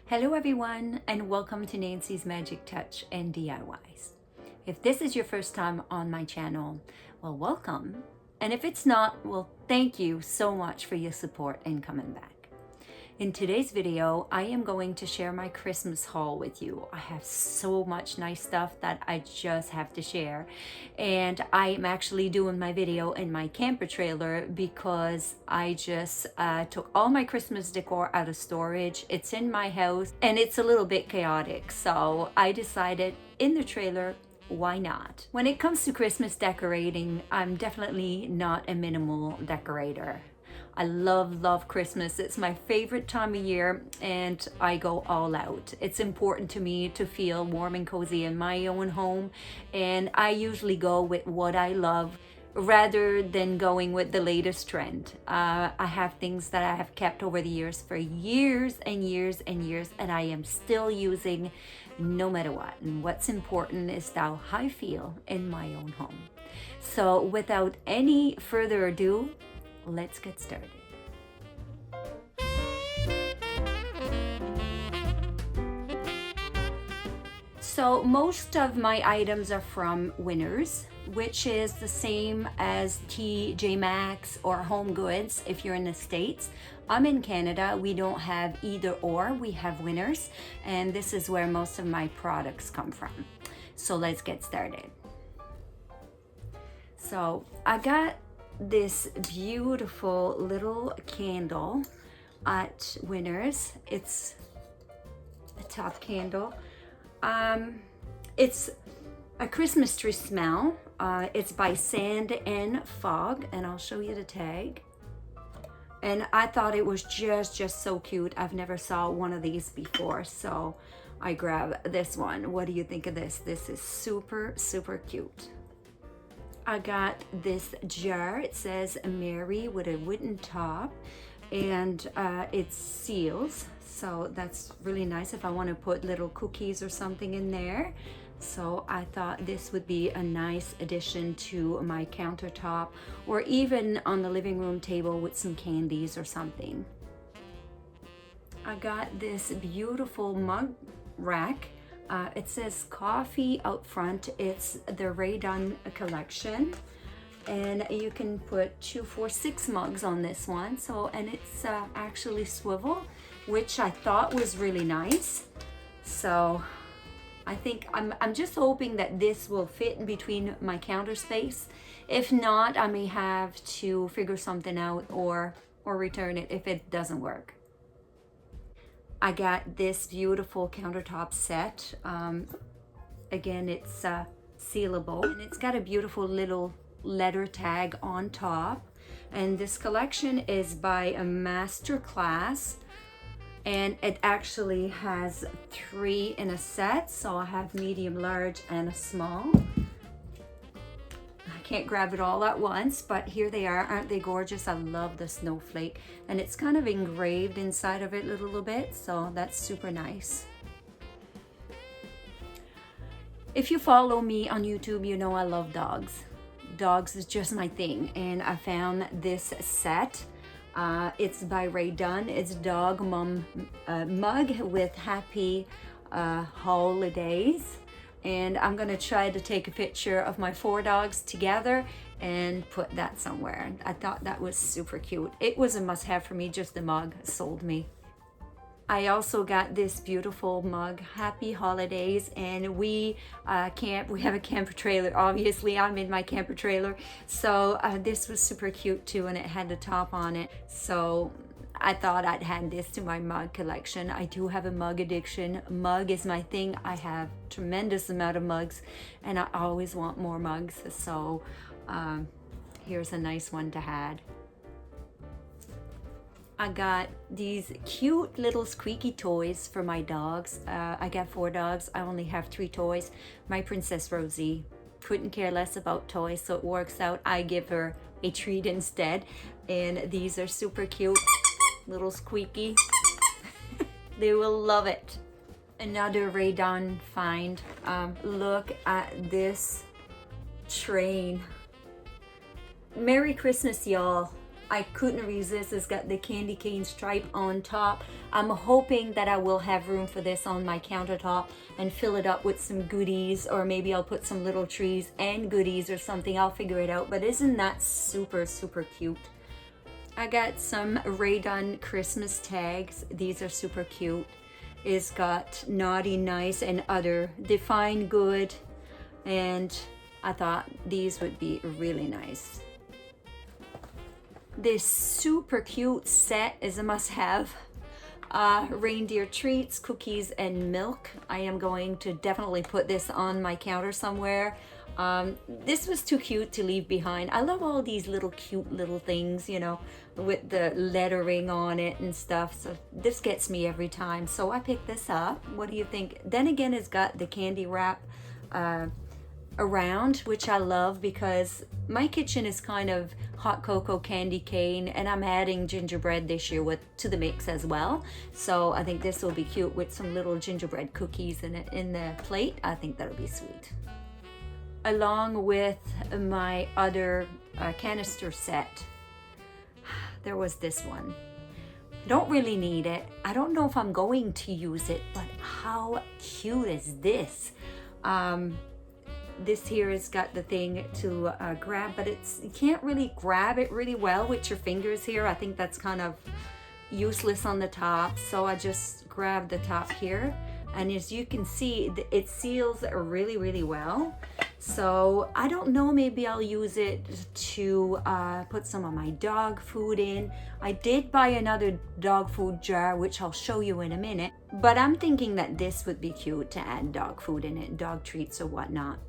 Hello everyone, and welcome to Nancy's Magic Touch and DIYs. If this is your first time on my channel, well, welcome. And if it's not, well, thank you so much for your support and coming back. In today's video, I am going to share my Christmas haul with you. I have so much nice stuff that I just have to share. And I am actually doing my video in my camper trailer because I just took all my Christmas decor out of storage. It's in my house and it's a little bit chaotic. So I decided in the trailer, why not? When it comes to Christmas decorating, I'm definitely not a minimal decorator. I love Christmas. It's my favorite time of year and I go all out. It's important to me to feel warm and cozy in my own home, and I usually go with what I love rather than going with the latest trend. I have things that I have kept over the years for years and years and years, and I am still using no matter what. And what's important is how I feel in my own home. So without any further ado, let's get started. So most of my items are from Winners, which is the same as TJ Maxx or Home Goods if you're in the States. I'm in Canada. We don't have either or, we have Winners, and this is where most of my products come from. So let's get started. So I got this beautiful little candle at Winners. It's a top candle. It's a Christmas tree smell. It's by Sand and Fog, and I'll show you the tag. And I thought it was just so cute. I've never saw one of these before, so I grabbed this one. What do you think of this? This is super cute. I got this jar. It says Mary with a wooden top, and it seals, so that's really nice if I want to put little cookies or something in there. So I thought this would be a nice addition to my countertop, or even on the living room table with some candies or something. I got this beautiful mug rack. It says coffee out front. It's the Ray Dunn collection, and you can put 2, 4, 6 mugs on this one. So, and it's actually swivel, which I thought was really nice. So I think I'm just hoping that this will fit in between my counter space. If not, I may have to figure something out or return it if it doesn't work. I got this beautiful countertop set. Again, it's sealable, and it's got a beautiful little letter tag on top. And this collection is by a master class, and it actually has 3 in a set. So I have medium, large, and a small. Can't grab it all at once, but here they are. Aren't they gorgeous? I love the snowflake, and it's kind of engraved inside of it a little bit, so that's super nice. If you follow me on YouTube, you know I love dogs. Dogs is just my thing, and I found this set. It's by Ray Dunn. It's dog mug with happy holidays. And I'm gonna try to take a picture of my 4 dogs together and put that somewhere. I thought that was super cute. It was a must-have for me. Just the mug sold me. I also got this beautiful mug, Happy Holidays, and we have a camper trailer. Obviously, I'm in my camper trailer, so this was super cute too, and it had the top on it. So I thought I'd add this to my mug collection. I do have a mug addiction. Mug is my thing. I have tremendous amount of mugs, and I always want more mugs. So here's a nice one to add. I got these cute little squeaky toys for my dogs. I got 4 dogs. I only have 3 toys. My Princess Rosie couldn't care less about toys, so it works out. I give her a treat instead, and these are super cute. Little squeaky. They will love it. Another Ray Dunn find. Look at this train. Merry Christmas, y'all. I couldn't resist. It's got the candy cane stripe on top. I'm hoping that I will have room for this on my countertop and fill it up with some goodies, or maybe I'll put some little trees and goodies or something. I'll figure it out, but isn't that super, super cute? I got some Ray Dunn Christmas tags. These are super cute. It's got naughty, nice, and other, define good, and I thought these would be really nice. This super cute set is a must-have. Reindeer treats, cookies, and milk. I am going to definitely put this on my counter somewhere. This was too cute to leave behind. I love all these little cute little things, you know, with the lettering on it and stuff. So this gets me every time. So I picked this up. What do you think? Then again, it's got the candy wrap around, which I love because my kitchen is kind of hot cocoa candy cane, and I'm adding gingerbread this year to the mix as well. So I think this will be cute with some little gingerbread cookies in the plate. I think that'll be sweet. Along with my other canister set, there was this one. Don't really need it. I don't know if I'm going to use it, but how cute is this? This here has got the thing to grab, but you can't really grab it really well with your fingers here. I think that's kind of useless on the top, so I just grabbed the top here, and as you can see, it seals really, really well. So I don't know, maybe I'll use it to put some of my dog food in. I did buy another dog food jar, which I'll show you in a minute, but I'm thinking that this would be cute to add dog food in it, dog treats or whatnot.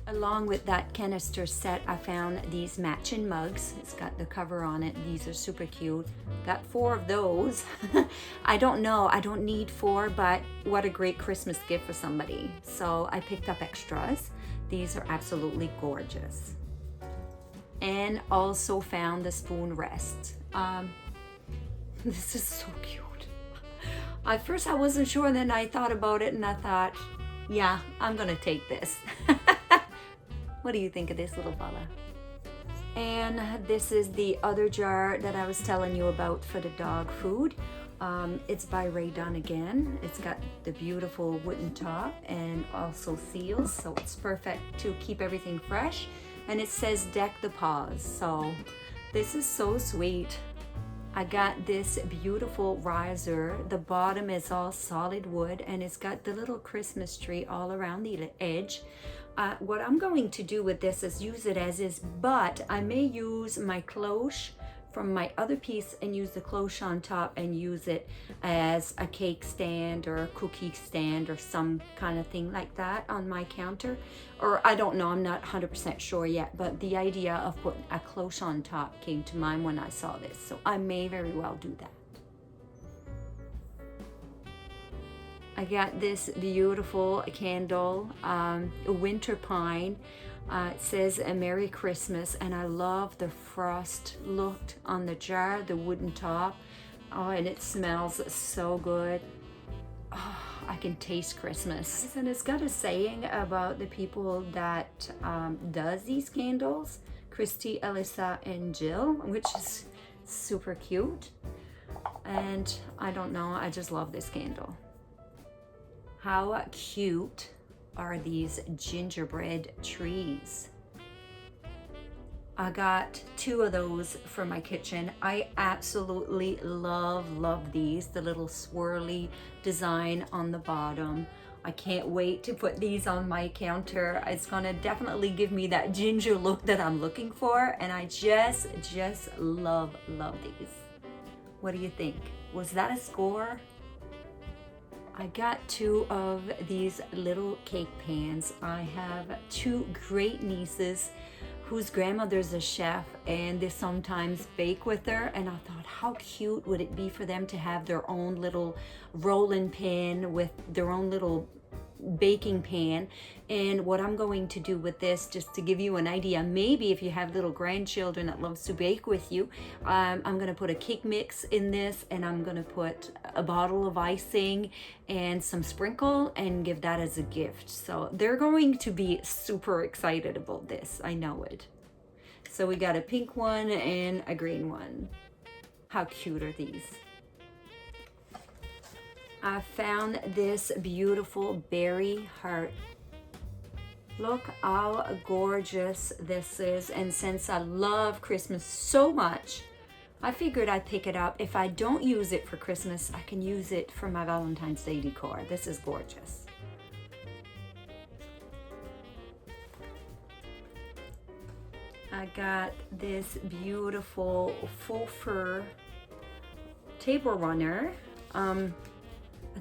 Along with that canister set, I found these matching mugs. It's got the cover on it. These are super cute. Got 4 of those. I don't know, I don't need 4, but what a great Christmas gift for somebody. So I picked up extras. These are absolutely gorgeous. And also found the spoon rest. This is so cute. At first I wasn't sure, then I thought about it and I thought, yeah, I'm gonna take this. What do you think of this little fella? And this is the other jar that I was telling you about for the dog food. It's by Ray Dunn again. It's got the beautiful wooden top and also seals, so it's perfect to keep everything fresh. And it says deck the paws, so this is so sweet. I got this beautiful riser. The bottom is all solid wood and it's got the little Christmas tree all around the edge. What I'm going to do with this is use it as is, but I may use my cloche from my other piece and use the cloche on top and use it as a cake stand or a cookie stand or some kind of thing like that on my counter. Or I don't know, I'm not 100% sure yet, but the idea of putting a cloche on top came to mind when I saw this, so I may very well do that. I got this beautiful candle, a winter pine. It says a Merry Christmas, and I love the frost look on the jar, the wooden top. Oh, and it smells so good. Oh, I can taste Christmas. And it's got a saying about the people that does these candles, Christy, Alyssa, and Jill, which is super cute. And I don't know, I just love this candle. How cute are these gingerbread trees? I got 2 of those for my kitchen. I absolutely love these, the little swirly design on the bottom. I can't wait to put these on my counter. It's gonna definitely give me that ginger look that I'm looking for, and I just love these. What do you think? Was that a score? I got 2 of these little cake pans. I have 2 great nieces whose grandmother's a chef, and they sometimes bake with her, and I thought, how cute would it be for them to have their own little rolling pin with their own little baking pan. And what I'm going to do with this, just to give you an idea, maybe if you have little grandchildren that loves to bake with you, I'm going to put a cake mix in this, and I'm going to put a bottle of icing and some sprinkle and give that as a gift. So they're going to be super excited about this, I know it. So we got a pink one and a green one. How cute are these? I found this beautiful berry heart. Look how gorgeous this is. And since I love Christmas so much, I figured I'd pick it up. If I don't use it for Christmas, I can use it for my Valentine's Day decor. This is gorgeous. I got this beautiful faux fur table runner. I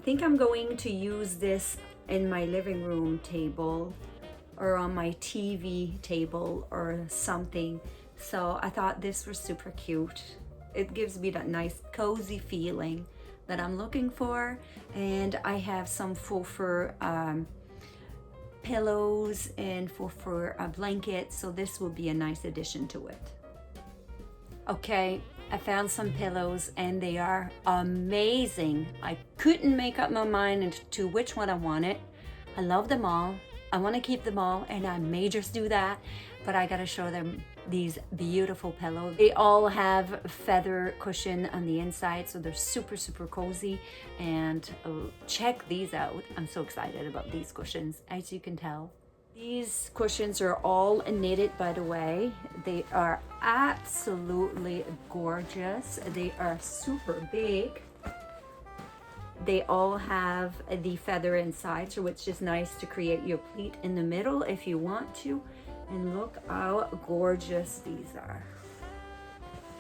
think I'm going to use this in my living room table or on my TV table or something. So I thought this was super cute. It gives me that nice cozy feeling that I'm looking for. And I have some faux fur pillows and faux fur blankets, so this will be a nice addition to it. Okay, I found some pillows and they are amazing. I couldn't make up my mind as to which one I wanted. I love them all. I want to keep them all, and I may just do that, but I gotta show them these beautiful pillows. They all have feather cushion on the inside, so they're super, super cozy. And check these out. I'm so excited about these cushions, as you can tell. These cushions are all knitted, by the way. They are absolutely gorgeous. They are super big. They all have the feather inside, so which is nice to create your pleat in the middle if you want to. And look how gorgeous these are.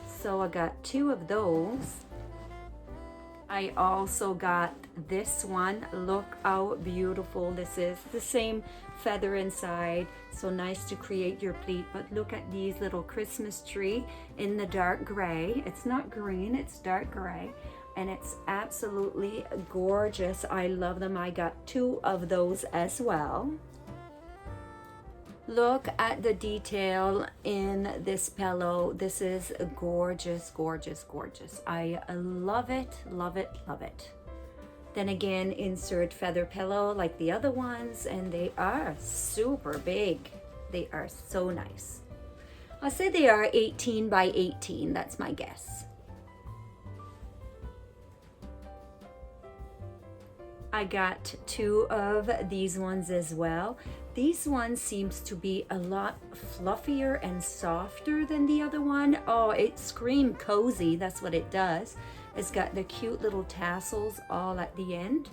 So I got 2 of those. I also got this one. Look how beautiful this is. The same feather inside, so nice to create your pleat. But look at these little Christmas tree in the dark gray. It's not green, it's dark gray. And it's absolutely gorgeous. I love them. I got 2 of those as well. Look at the detail in this pillow. This is gorgeous, gorgeous, gorgeous. I love it, love it, love it. Then again, insert feather pillow like the other ones, and they are super big. They are so nice. I'll say they are 18 by 18, that's my guess. I got 2 of these ones as well. These ones seems to be a lot fluffier and softer than the other one. Oh, it screams cozy, that's what it does. It's got the cute little tassels all at the end,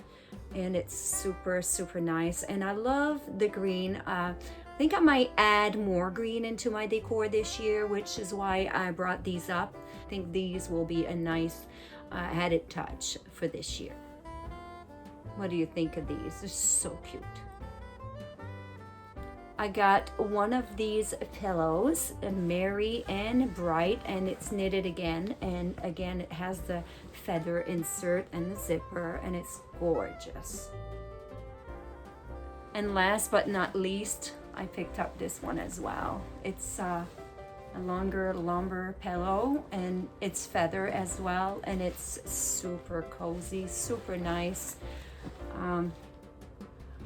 and it's super, super nice. And I love the green. I think I might add more green into my decor this year, which is why I brought these up. I think these will be a nice added touch for this year. What do you think of these? They're so cute. I got one of these pillows, merry and bright, and it's knitted again. And again, it has the feather insert and the zipper, and it's gorgeous. And last but not least, I picked up this one as well. It's a longer lumber pillow, and it's feather as well, and it's super cozy, super nice.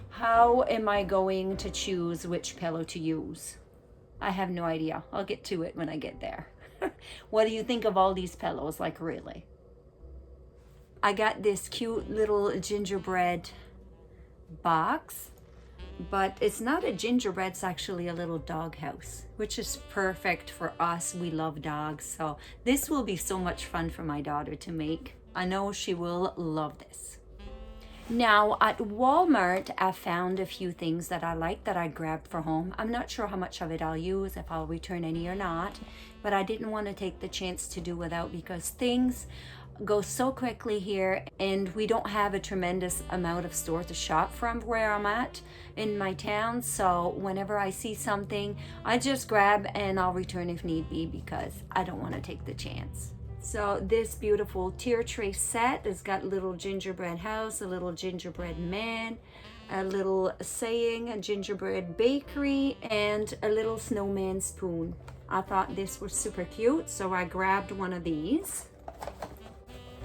How am I going to choose which pillow to use? I have no idea. I'll get to it when I get there. What do you think of all these pillows? Like, really? I got this cute little gingerbread box, but it's not a gingerbread, it's actually a little dog house, which is perfect for us. We love dogs, so this will be so much fun for my daughter to make. I know she will love this. Now at Walmart, I found a few things that I like that I grabbed for home. I'm not sure how much of it I'll use, if I'll return any or not, but I didn't want to take the chance to do without, because things go so quickly here, and we don't have a tremendous amount of stores to shop from where I'm at in my town. So whenever I see something, I just grab and I'll return if need be, because I don't want to take the chance. So this beautiful tier tray set has got a little gingerbread house, a little gingerbread man, a little saying, a gingerbread bakery, and a little snowman spoon. I thought this was super cute, so I grabbed one of these.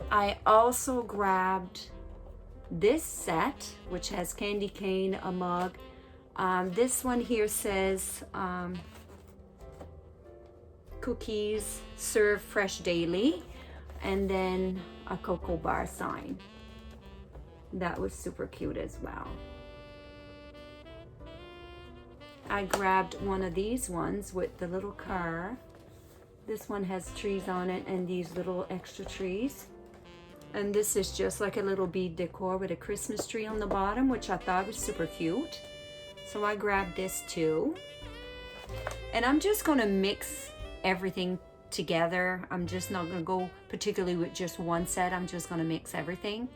I also grabbed this set, which has candy cane, a mug. This one here says cookies, serve fresh daily, and then a cocoa bar sign. That was super cute as well. I grabbed one of these ones with the little car. This one has trees on it and these little extra trees. And this is just like a little bead decor with a Christmas tree on the bottom, which I thought was super cute. So I grabbed this too. And I'm just gonna mix everything together. I'm just not gonna go particularly with just one set. I'm just gonna mix everything.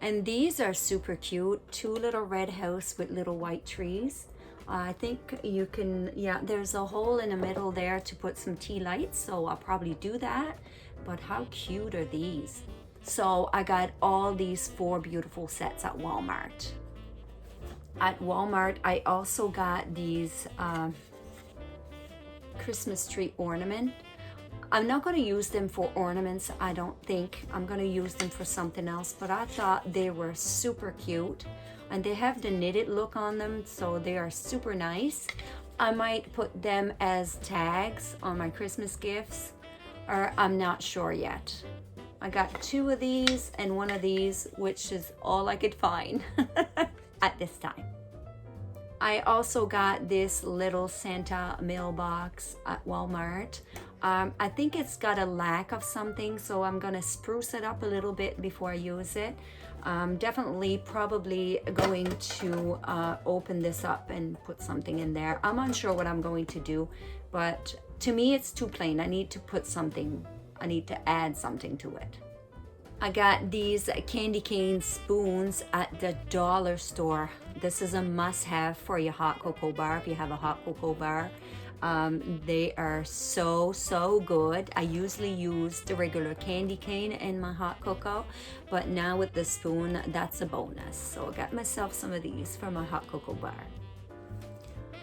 And these are super cute. Two little red house with little white trees. I think you can, yeah, there's a hole in the middle there to put some tea lights, so I'll probably do that. But how cute are these? So I got all these 4 beautiful sets at Walmart. At Walmart, I also got these Christmas tree ornament. I'm not going to use them for ornaments. I don't think I'm going to use them for something else, but I thought they were super cute. And they have the knitted look on them, so they are super nice. I might put them as tags on my Christmas gifts, or I'm not sure yet. I got 2 of these and 1 of these, which is all I could find at this time. I also got this little Santa mailbox at Walmart. I think it's got a lack of something, so I'm gonna spruce it up a little bit before I use it. Definitely probably going to open this up and put something in there. I'm unsure what I'm going to do, but to me it's too plain. I need to put something, I need to add something to it. I got these candy cane spoons at the dollar store. This is a must-have for your hot cocoa bar if you have a hot cocoa bar. They are so good. I usually use the regular candy cane in my hot cocoa, but now with the spoon, that's a bonus. So I got myself some of these for my hot cocoa bar.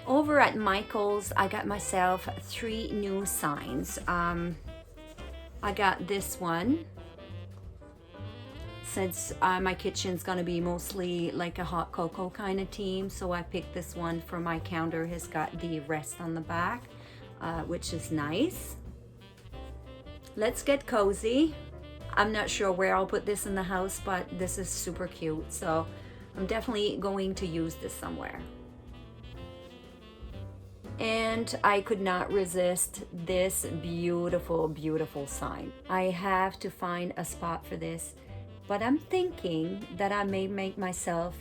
Over at Michael's, I got myself 3 new signs. I got this one. Since my kitchen's gonna be mostly like a hot cocoa kind of theme, so I picked this one for my counter. It's got the rest on the back, which is nice. Let's get cozy. I'm not sure where I'll put this in the house, but this is super cute, so I'm definitely going to use this somewhere. And I could not resist this beautiful sign. I have to find a spot for this. But I'm thinking that I may make myself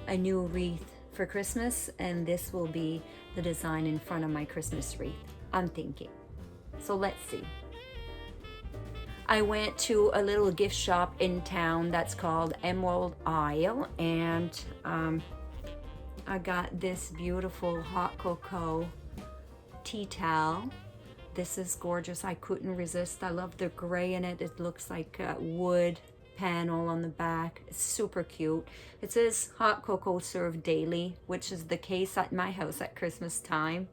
a new wreath for Christmas, and this will be the design in front of my Christmas wreath. I'm thinking. So let's see. I went to a little gift shop in town that's called Emerald Isle, and I got this beautiful hot cocoa tea towel. This is gorgeous. I couldn't resist. I love the gray in it. It looks like wood panel on the back. It's super cute. It says hot cocoa served daily, which is the case at my house at Christmas time.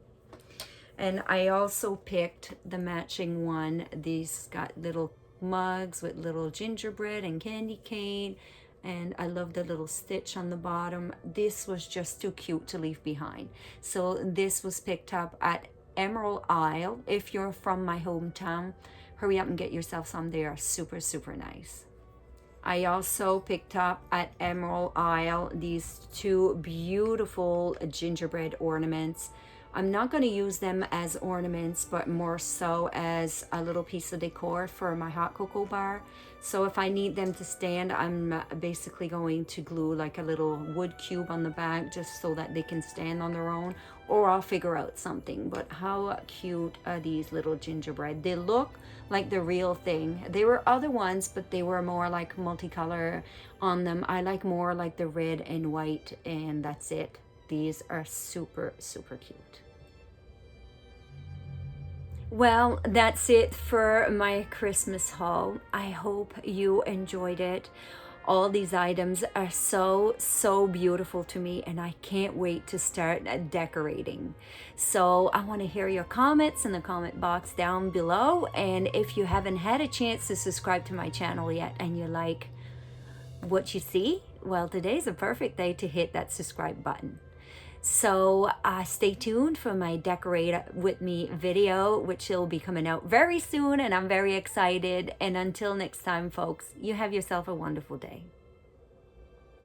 And I also picked the matching one. These got little mugs with little gingerbread and candy cane, and I love the little stitch on the bottom. This was just too cute to leave behind, so this was picked up at Emerald Isle. If you're from my hometown, hurry up and get yourself some. They are super nice. I also picked up at Emerald Isle these 2 beautiful gingerbread ornaments. I'm not going to use them as ornaments, but more so as a little piece of decor for my hot cocoa bar. So if I need them to stand, I'm basically going to glue like a little wood cube on the back just so that they can stand on their own, or I'll figure out something. But how cute are these little gingerbread? They look like the real thing. There were other ones, but they were more like multicolor on them. I like more like the red and white, and that's it. These are super cute. Well, that's it for my Christmas haul. I hope you enjoyed it. All these items are so beautiful to me, and I can't wait to start decorating. So I want to hear your comments in the comment box down below, and if you haven't had a chance to subscribe to my channel yet and you like what you see, well, today's a perfect day to hit that subscribe button. So stay tuned for my Decorate With Me video, which will be coming out very soon, and I'm very excited. And until next time, folks, you have yourself a wonderful day.